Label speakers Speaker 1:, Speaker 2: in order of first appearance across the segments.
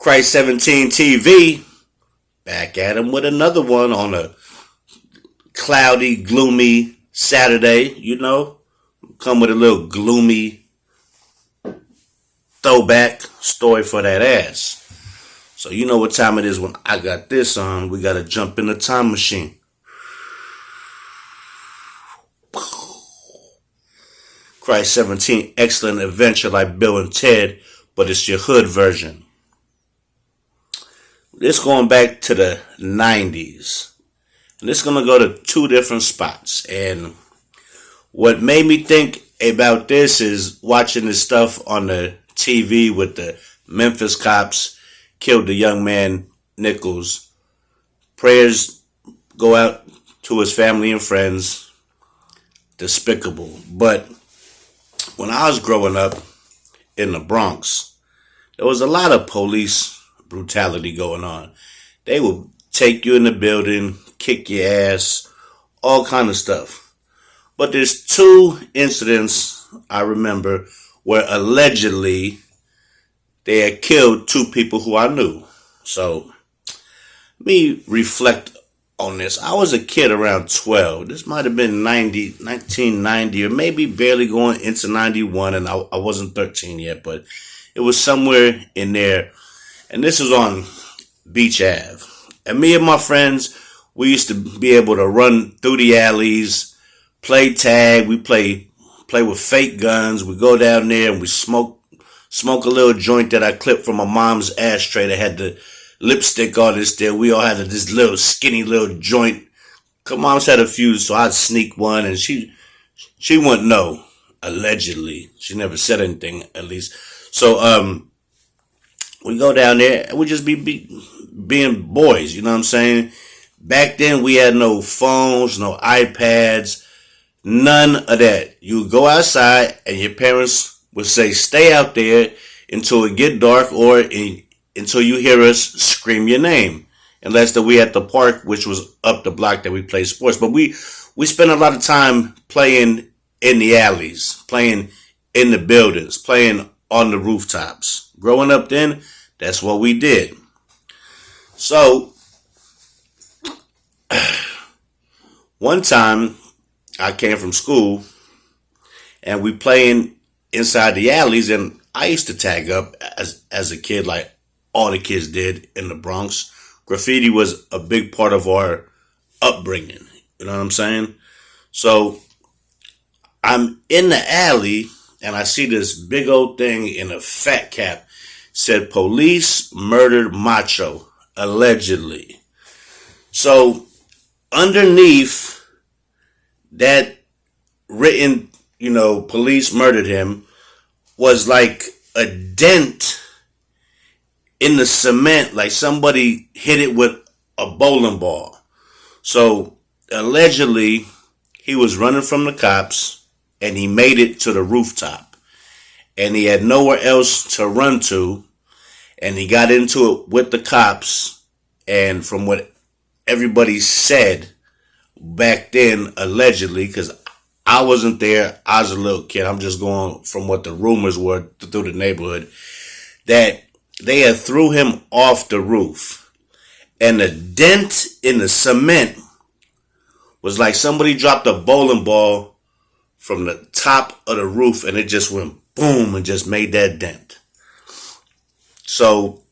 Speaker 1: Christ 17 TV, back at him with another one on a cloudy, gloomy Saturday. Come with a little gloomy throwback story for that ass. So you know what time it is when I got this on. We gotta jump in the time machine. Christ 17, excellent adventure like Bill and Ted, but it's your hood version. This going back to the 90s. And this going to go to two different spots. And what made me think about this is watching this stuff on the TV with the Memphis cops killed the young man Nichols. Prayers go out to his family and friends. Despicable. But when I was growing up in the Bronx, there was a lot of police brutality going on. They would take you in the building, kick your ass, all kind of stuff. But there's two incidents I remember where allegedly they had killed two people who I knew. So, let me reflect on this. I was a kid around 12. This might have been 1990, or maybe barely going into 91, and I wasn't 13 yet, but it was somewhere in there. And this was on Beach Ave. And me and my friends, we used to be able to run through the alleys, play tag. We play with fake guns. We go down there and we smoke a little joint that I clipped from my mom's ashtray that had the lipstick on it still. We all had this little skinny little joint. Cause moms had a few, so I'd sneak one, and she wouldn't know. Allegedly, she never said anything, at least. So we go down there and we just being boys. You know what I'm saying? Back then we had no phones, no iPads, none of that. You would go outside and your parents would say, "Stay out there until it get dark, or until you hear us scream your name." Unless that we at the park, which was up the block that we played sports. But we spent a lot of time playing in the alleys, playing in the buildings, playing on the rooftops. Growing up then, that's what we did. So, one time I came from school and we playing inside the alleys, and I used to tag up as a kid like all the kids did in the Bronx. Graffiti was a big part of our upbringing. You know what I'm saying? So I'm in the alley and I see this big old thing in a fat cap. Said police murdered Macho, allegedly. So underneath that written, police murdered him, was like a dent in the cement, like somebody hit it with a bowling ball. So allegedly he was running from the cops and he made it to the rooftop and he had nowhere else to run to, and he got into it with the cops. And from what everybody said back then, allegedly, because I wasn't there, I was a little kid, I'm just going from what the rumors were through the neighborhood, that they had threw him off the roof. And the dent in the cement was like somebody dropped a bowling ball from the top of the roof and it just went boom and just made that dent. So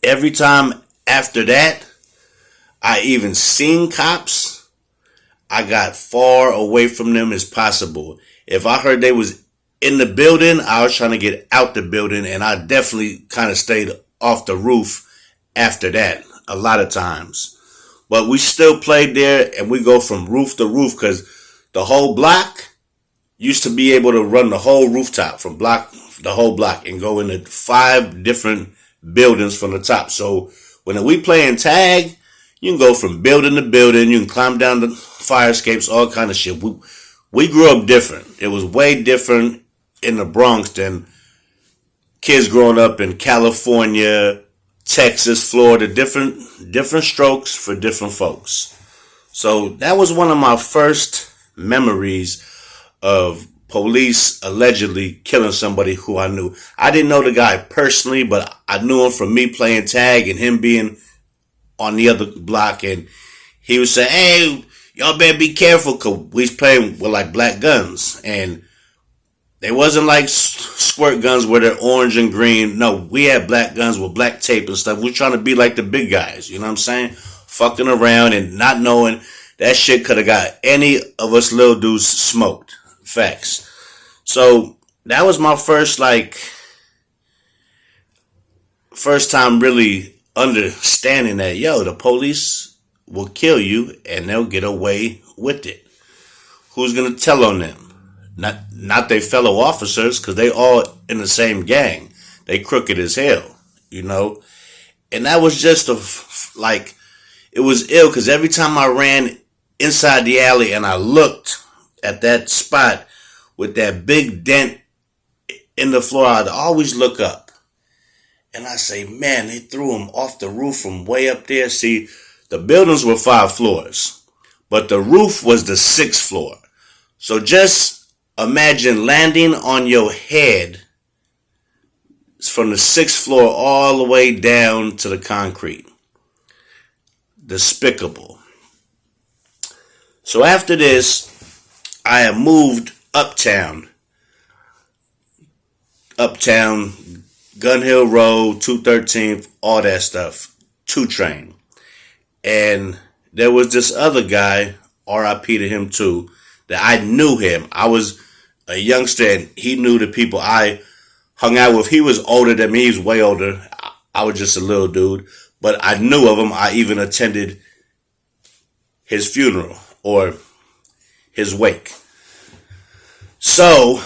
Speaker 1: every time after that, I even seen cops, I got far away from them as possible. If I heard they was in the building, I was trying to get out the building, and I definitely kind of stayed off the roof after that a lot of times. But we still played there, and we go from roof to roof because the whole block used to be able to run the whole rooftop from the whole block and go into 5 different buildings from the top. So when we playing tag, you can go from building to building. You can climb down the fire escapes, all kind of shit. We grew up different. It was way different in the Bronx than kids growing up in California, Texas, Florida. Different strokes for different folks. So that was one of my first memories of police allegedly killing somebody who I knew. I didn't know the guy personally, but I knew him from me playing tag and him being on the other block. And he would say, "Hey, y'all better be careful," because we was playing with like black guns. And they wasn't like squirt guns where they're orange and green. No, we had black guns with black tape and stuff. We're trying to be like the big guys. You know what I'm saying? Fucking around and not knowing that shit could have got any of us little dudes smoked. Facts. So that was my first time really understanding that, yo, the police will kill you and they'll get away with it. Who's gonna tell on them? Not their fellow officers, because they all in the same gang. They crooked as hell, you know. And that was just it was ill, because every time I ran inside the alley and I looked at that spot with that big dent in the floor, I'd always look up. And I say, man, they threw him off the roof from way up there. See, the buildings were 5 floors, but the roof was the 6th floor. So just imagine landing on your head from the 6th floor all the way down to the concrete. Despicable. So after this, I have moved uptown, Gun Hill Road, 213th, all that stuff, 2 Train. And there was this other guy, RIP to him too, that I knew him. I was a youngster and he knew the people I hung out with. He was older than me. He was way older. I was just a little dude. But I knew of him. I even attended his funeral or his wake. So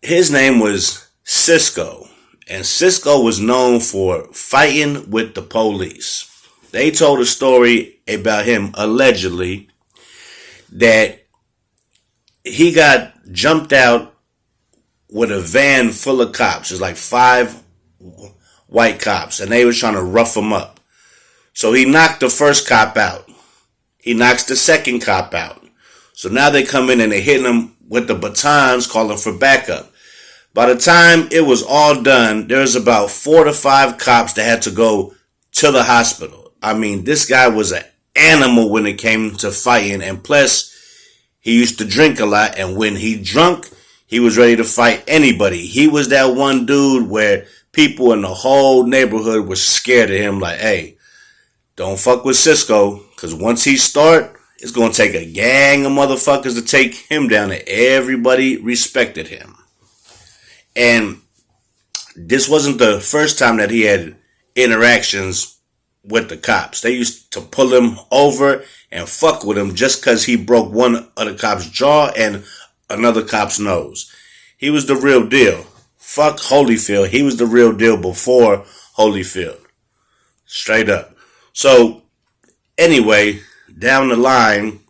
Speaker 1: his name was Cisco. And Cisco was known for fighting with the police. They told a story about him allegedly that he got jumped out with a van full of cops. There's like 5 white cops, and they were trying to rough him up. So he knocked the first cop out. He knocks the second cop out. So now they come in and they're hitting him with the batons, calling for backup. By the time it was all done, there was about 4 to 5 cops that had to go to the hospital. I mean, this guy was an animal when it came to fighting, and plus, he used to drink a lot, and when he drunk, he was ready to fight anybody. He was that one dude where people in the whole neighborhood were scared of him, like, hey, don't fuck with Cisco, because once he start, it's going to take a gang of motherfuckers to take him down, and everybody respected him. And this wasn't the first time that he had interactions with the cops. They used to pull him over and fuck with him just because he broke one of the cop's jaw and another cop's nose. He was the real deal. Fuck Holyfield. He was the real deal before Holyfield. Straight up. So, anyway, down the line,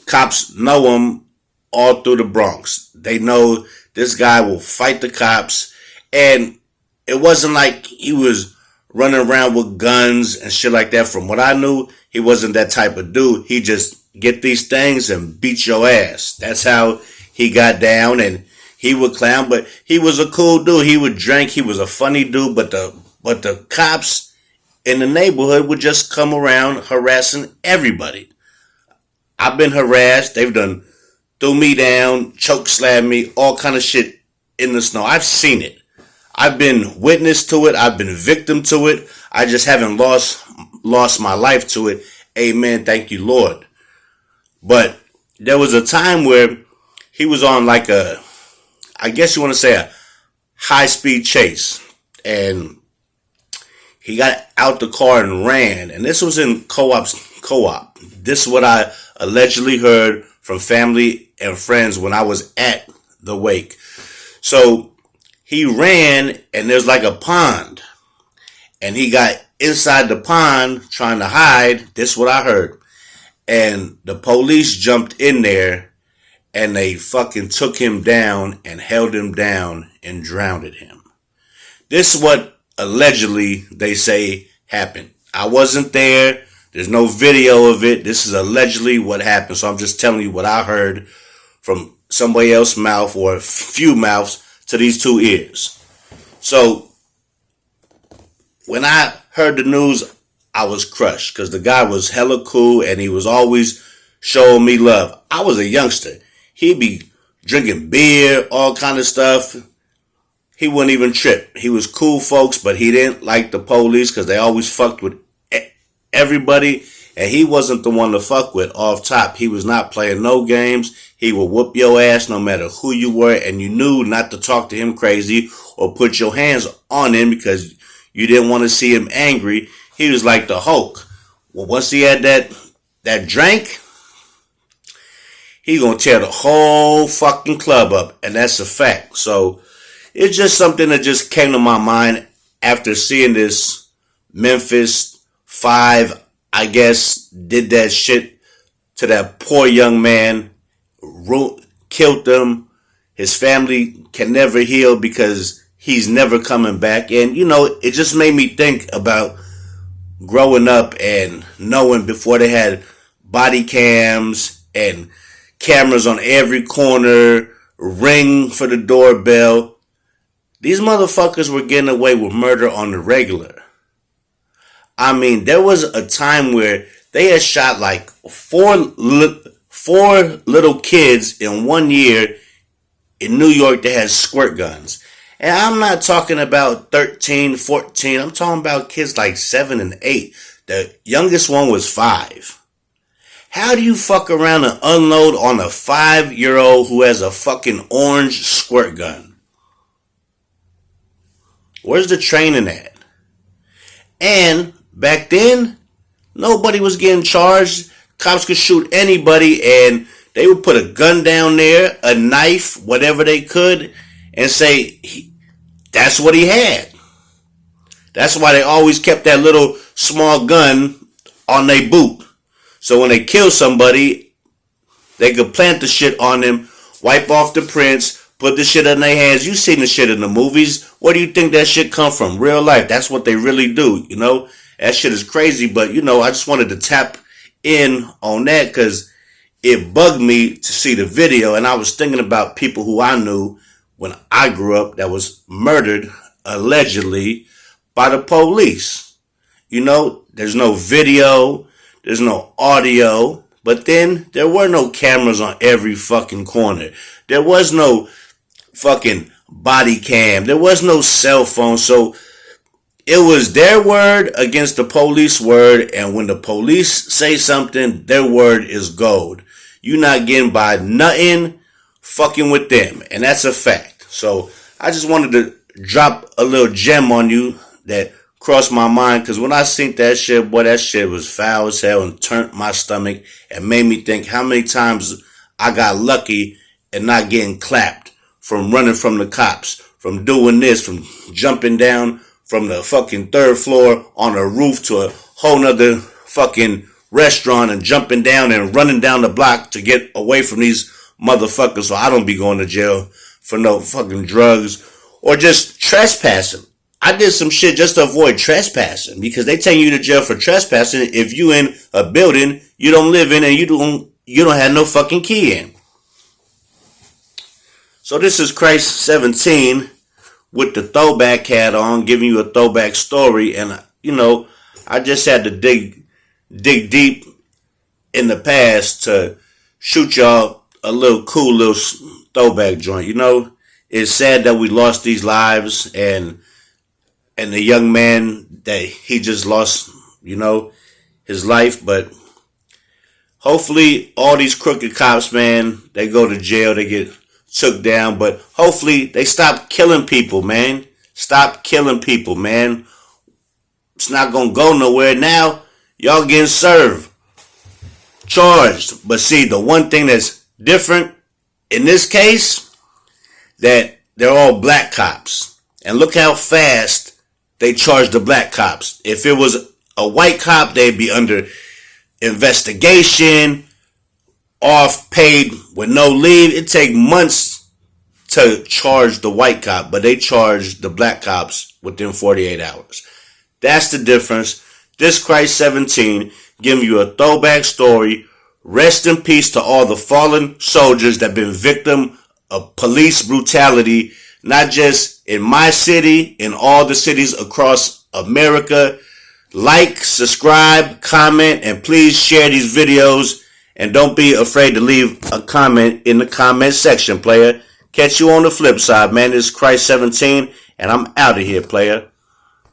Speaker 1: cops know him all through the Bronx. They know this guy will fight the cops. And it wasn't like he was running around with guns and shit like that. From what I knew, he wasn't that type of dude. He just get these things and beat your ass. That's how he got down, and he would clown, but he was a cool dude. He would drink. He was a funny dude, but the cops in the neighborhood would just come around harassing everybody. I've been harassed. They've done threw me down, choke slammed me, all kind of shit in the snow. I've seen it. I've been witness to it. I've been victim to it. I just haven't lost my life to it. Amen. Thank you, Lord. But there was a time where he was on like I guess you want to say a high-speed chase. And he got out the car and ran. And this was in co-op. This is what I allegedly heard from family and friends when I was at the wake. So he ran, and there's like a pond. And he got inside the pond trying to hide. This is what I heard. And the police jumped in there, and they fucking took him down and held him down and drowned him. This is what allegedly they say happened. I wasn't there. There's no video of it. This is allegedly what happened. So I'm just telling you what I heard from somebody else's mouth or a few mouths to these two ears. So when I heard the news, I was crushed because the guy was hella cool and he was always showing me love. I was a youngster. He'd be drinking beer, all kind of stuff. He wouldn't even trip. He was cool folks, but he didn't like the police because they always fucked with everybody. And he wasn't the one to fuck with off top. He was not playing no games. He would whoop your ass no matter who you were. And you knew not to talk to him crazy or put your hands on him because you didn't want to see him angry. He was like the Hulk. Well, once he had that drink, he gonna tear the whole fucking club up. And that's a fact. So it's just something that just came to my mind after seeing this. Memphis 5, I guess, did that shit to that poor young man, killed him. His family can never heal because he's never coming back. And, it just made me think about growing up and knowing before they had body cams and cameras on every corner, ring for the doorbell. These motherfuckers were getting away with murder on the regular. I mean, there was a time where they had shot like four little kids in 1 year in New York that had squirt guns. And I'm not talking about 13, 14. I'm talking about kids like 7 and 8. The youngest one was 5. How do you fuck around and unload on a 5-year-old who has a fucking orange squirt gun? Where's the training at? And back then, nobody was getting charged. Cops could shoot anybody and they would put a gun down there, a knife, whatever they could, and say, that's what he had. That's why they always kept that little small gun on their boot. So when they kill somebody, they could plant the shit on them, wipe off the prints, put the shit in their hands. You seen the shit in the movies. Where do you think that shit come from? Real life. That's what they really do, That shit is crazy, but, I just wanted to tap in on that because it bugged me to see the video. And I was thinking about people who I knew when I grew up that was murdered, allegedly, by the police. There's no video, there's no audio, but then there were no cameras on every fucking corner. There was no fucking body cam. There was no cell phone. So it was their word against the police word. And when the police say something, their word is gold. You're not getting by nothing fucking with them. And that's a fact. So I just wanted to drop a little gem on you that crossed my mind. Because when I seen that shit, boy, that shit was foul as hell and turned my stomach and made me think how many times I got lucky and not getting clapped from running from the cops, from doing this, from jumping down from the fucking 3rd floor on a roof to a whole nother fucking restaurant and jumping down and running down the block to get away from these motherfuckers so I don't be going to jail for no fucking drugs or just trespassing. I did some shit just to avoid trespassing because they take you to jail for trespassing if you in a building you don't live in and you don't have no fucking key in. So this is Christ 17 with the throwback hat on, giving you a throwback story. And, I just had to dig deep in the past to shoot y'all a little cool little throwback joint. It's sad that we lost these lives and the young man that he just lost, his life. But hopefully all these crooked cops, man, they go to jail, they get took down, but hopefully they stop killing people, man. Stop killing people, man. It's not gonna go nowhere now. Y'all getting served, charged. But see, the one thing that's different in this case, that they're all black cops. And look how fast they charge the black cops. If it was a white cop, they'd be under investigation, off paid with no leave. It take months to charge the white cop, but they charge the black cops within 48 hours. That's the difference. This Christ 17 giving you a throwback story Rest in peace to all the fallen soldiers that been victim of police brutality, not just in my city, in all the cities across America. Like, subscribe, comment, and please share these videos. And don't be afraid to leave a comment in the comment section, player. Catch you on the flip side, man. This is Christ 17, and I'm out of here, player.